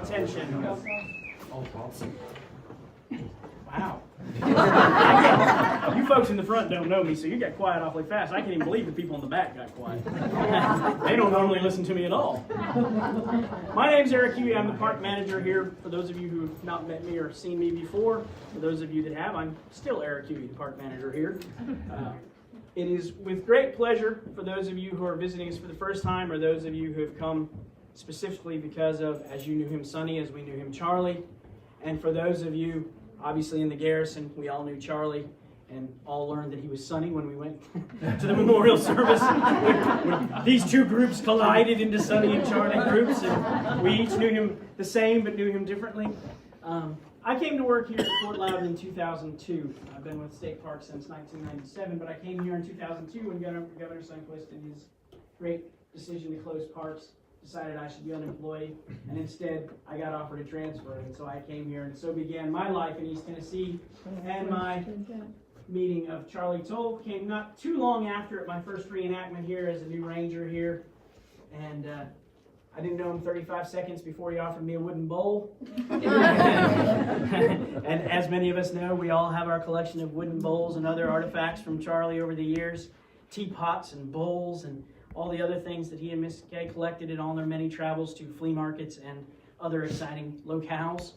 Attention. Wow. You folks in the front don't know me, so you got quiet awfully fast. I can't even believe the people in the back got quiet. They don't normally listen to me at all. My name's Eric Hughey. I'm the park manager here. For those of you who have not met me or seen me before, for those of you that have, I'm still Eric Hughey, the park manager here. It is with great pleasure for those of you who are visiting us for the first time, or those of you who have come specifically because of, as you knew him, Sonny, as we knew him, Charlie. And for those of you, obviously in the garrison, we all knew Charlie and all learned that he was Sonny when we went to the memorial service. When these two groups collided into Sonny and Charlie groups, and we each knew him the same but knew him differently. I came to work here at Fort Loudoun in 2002. I've been with State Park since 1997, but I came here in 2002 when Governor Sundquist, in his great decision to close parks, decided I should be unemployed, and instead I got offered a transfer, and so I came here, and so began my life in East Tennessee. And my meeting of Charlie Towle came not too long after my first reenactment here as a new ranger here, and I didn't know him 35 seconds before he offered me a wooden bowl. And as many of us know, we all have our collection of wooden bowls and other artifacts from Charlie over the years, teapots and bowls and all the other things that he and Miss Kay collected in all their many travels to flea markets and other exciting locales.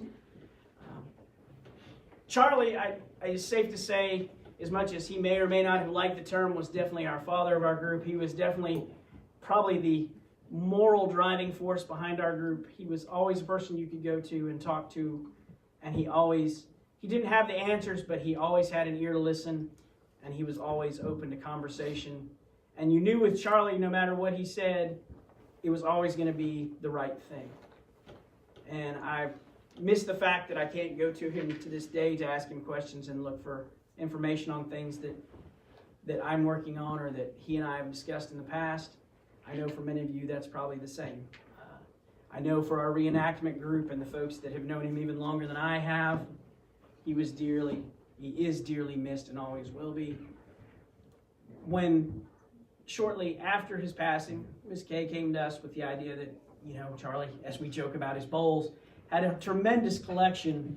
Charlie, it's safe to say, as much as he may or may not have liked the term, was definitely our father of our group. He was definitely probably the moral driving force behind our group. He was always a person you could go to and talk to, and he didn't have the answers, but he always had an ear to listen, and he was always open to conversation. And you knew with Charlie, no matter what he said, it was always going to be the right thing. And I miss the fact that I can't go to him to this day to ask him questions and look for information on things that I'm working on or that he and I have discussed in the past. I know for many of you that's probably the same. I know for our reenactment group and the folks that have known him even longer than I have, he is dearly missed and always will be. When shortly after his passing, Miss Kay came to us with the idea that, Charlie, as we joke about his bowls, had a tremendous collection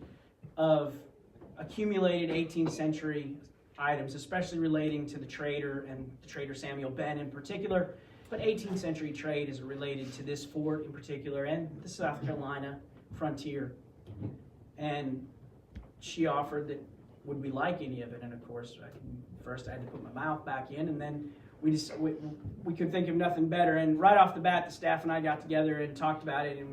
of accumulated 18th century items, especially relating to the trader and the trader Samuel Ben in particular. But 18th century trade is related to this fort in particular and the South Carolina frontier. And she offered that, would we like any of it? And of course, first I had to put my mouth back in, and then we could think of nothing better. And right off the bat, the staff and I got together and talked about it, and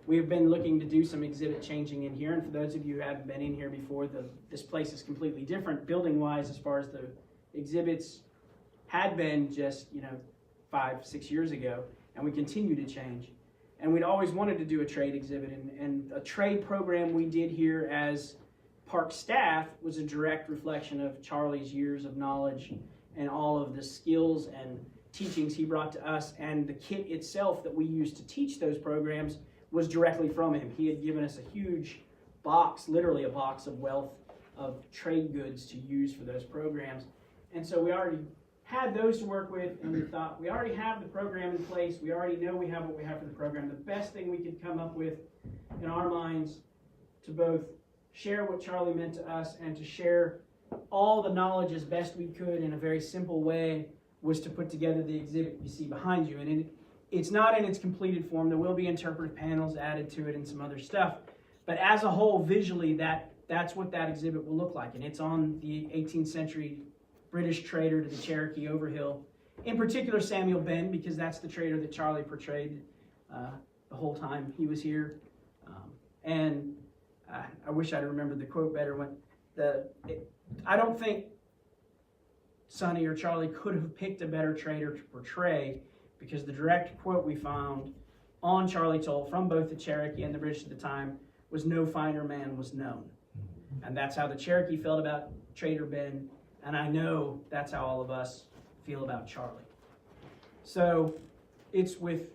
we have been looking to do some exhibit changing in here. And for those of you who haven't been in here before, this place is completely different building-wise as far as the exhibits had been just 5-6 years ago, and we continue to change. And we'd always wanted to do a trade exhibit, and a trade program we did here as park staff was a direct reflection of Charlie's years of knowledge and all of the skills and teachings he brought to us, and the kit itself that we used to teach those programs was directly from him. He had given us a huge box, literally a box of wealth of trade goods to use for those programs. And so we already had those to work with, and we thought, we already have the program in place. We already know we have what we have for the program. The best thing we could come up with in our minds to both share what Charlie meant to us and to share all the knowledge as best we could in a very simple way was to put together the exhibit you see behind you. And it's not in its completed form. There will be interpretive panels added to it and some other stuff. But as a whole, visually, that's what that exhibit will look like. And it's on the 18th century British trader to the Cherokee Overhill. In particular, Samuel Ben, because that's the trader that Charlie portrayed the whole time he was here. And I wish I'd remembered the quote better. I don't think Sonny or Charlie could have picked a better trader to portray, because the direct quote we found on Charlie Towle from both the Cherokee and the British at the time was, "No finer man was known." And that's how the Cherokee felt about Trader Ben, and I know that's how all of us feel about Charlie. So it's with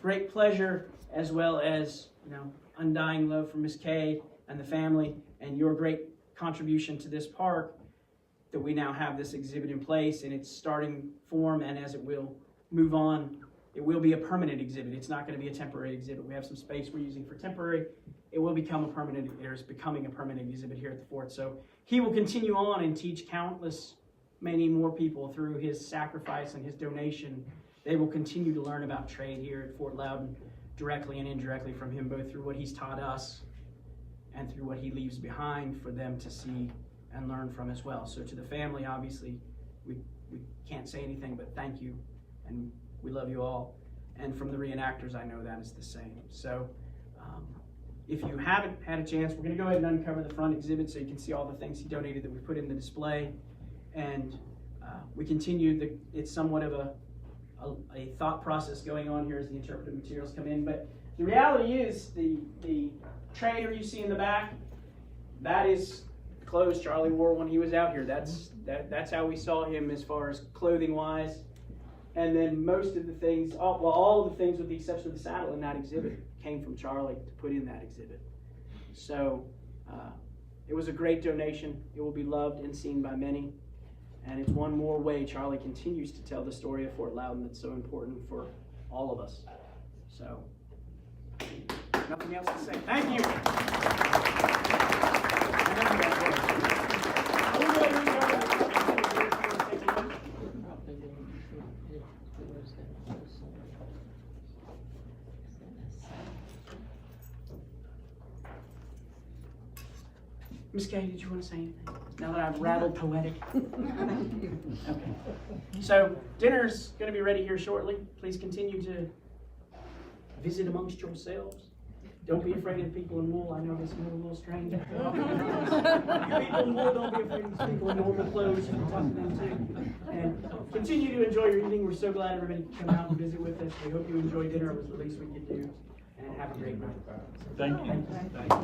great pleasure, as well as undying love for Miss Kay and the family and your great contribution to this park, that we now have this exhibit in place in its starting form, and as it will move on It will be a permanent exhibit. It's not going to be a temporary exhibit. We have some space we're using for temporary. It will become a permanent, or is becoming a permanent exhibit here at the fort. So he will continue on and teach many more people through his sacrifice and his donation. They will continue to learn about trade here at Fort Loudoun directly and indirectly from him, both through what he's taught us and through what he leaves behind for them to see and learn from as well. So to the family, obviously, we can't say anything but thank you, and we love you all. And from the reenactors, I know that is the same. So if you haven't had a chance, we're going to go ahead and uncover the front exhibit so you can see all the things he donated that we put in the display. And we continue, it's somewhat of a thought process going on here as the interpretive materials come in. But the reality is the trainer you see in the back, that is clothes Charlie wore when he was out here. That's how we saw him as far as clothing wise. And then most of the things, all of the things with the exception of the saddle in that exhibit came from Charlie to put in that exhibit. So it was a great donation. It will be loved and seen by many. And it's one more way Charlie continues to tell the story of Fort Loudoun that's so important for all of us. So, nothing else to say. Thank you. Miss Kay, did you want to say anything? Now that I've rattled poetic. Okay. So dinner's going to be ready here shortly. Please continue to visit amongst yourselves. Don't be afraid of people in wool. I know this is a little strange. You people in wool, don't be afraid of these people in normal clothes. You can talk to them too. And continue to enjoy your evening. We're so glad everybody could come out and visit with us. We hope you enjoy dinner. It was the least we could do. And have a great night. Thank you. Thank you.